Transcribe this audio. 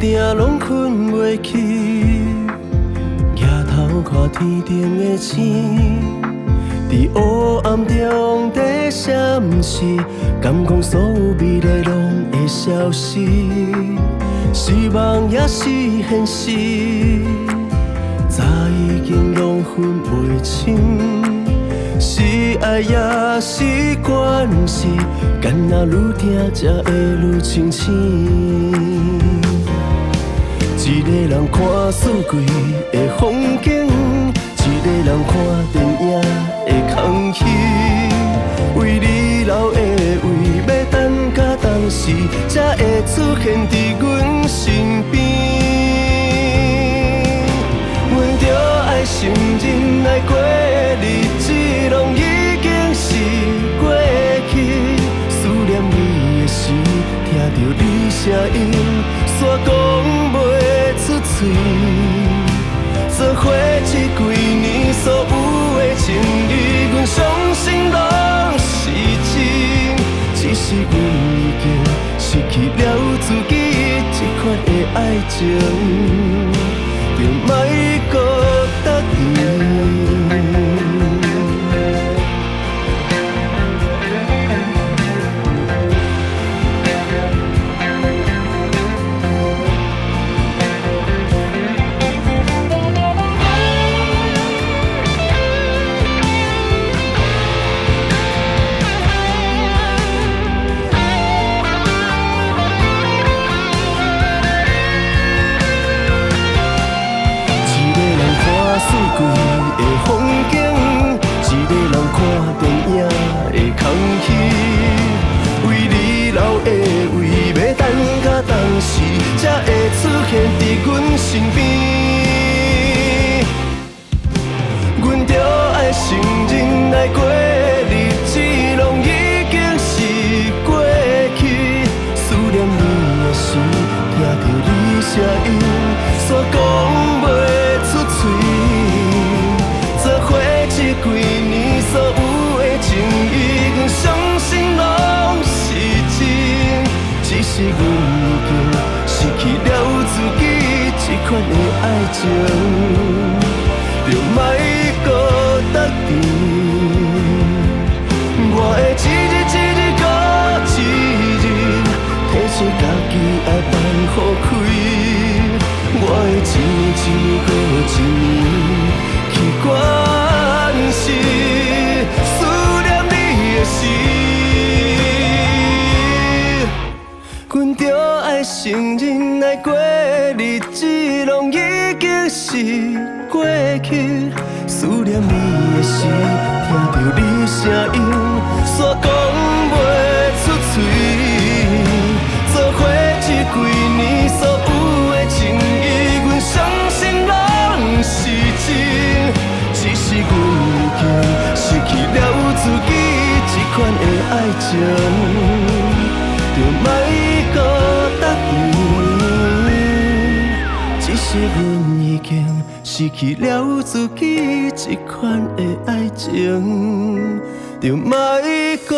定拢困袂去。抬头看天顶的星，伫黑暗中在闪烁，敢讲所有美丽拢会消失？失望也是现实，早已经拢分袂清。是爱也是关系，干那愈听才会愈清醒。一个人看四季的风景，一个人看电影的空虚。为你留的位，要等到当时，才会出现伫阮身边。阮着爱承认，爱过的日子，拢已经是过去。思念你的时，听着你声音，煞讲袂出嘴。做伙这几年，所有的情谊，阮相信拢是真。只是阮已经失去了自己，这款的爱情，就莫搁答应。才会出现伫阮身边，阮着爱承认，爱过的日子，拢已经是过去。思念你的时，听着你声音，煞讲袂出嘴。做伙这几年，所有的情谊，阮相信拢是真，只是阮已经失去了自己，这款的爱情，就莫搁答应。我会一日一日过一日，提醒家己爱放好开。我会一年一年过一年，去关心思念你的时。阮着爱承认，爱过的日子，拢已经是过去。思念你的时，听着你声音，煞讲袂出嘴。做伙这几年，所有的情谊，阮相信拢是真。只是阮已经失去了自己，这款的爱情，就莫搁答应。只是阮已经失去了自己，这款的爱情，就莫搁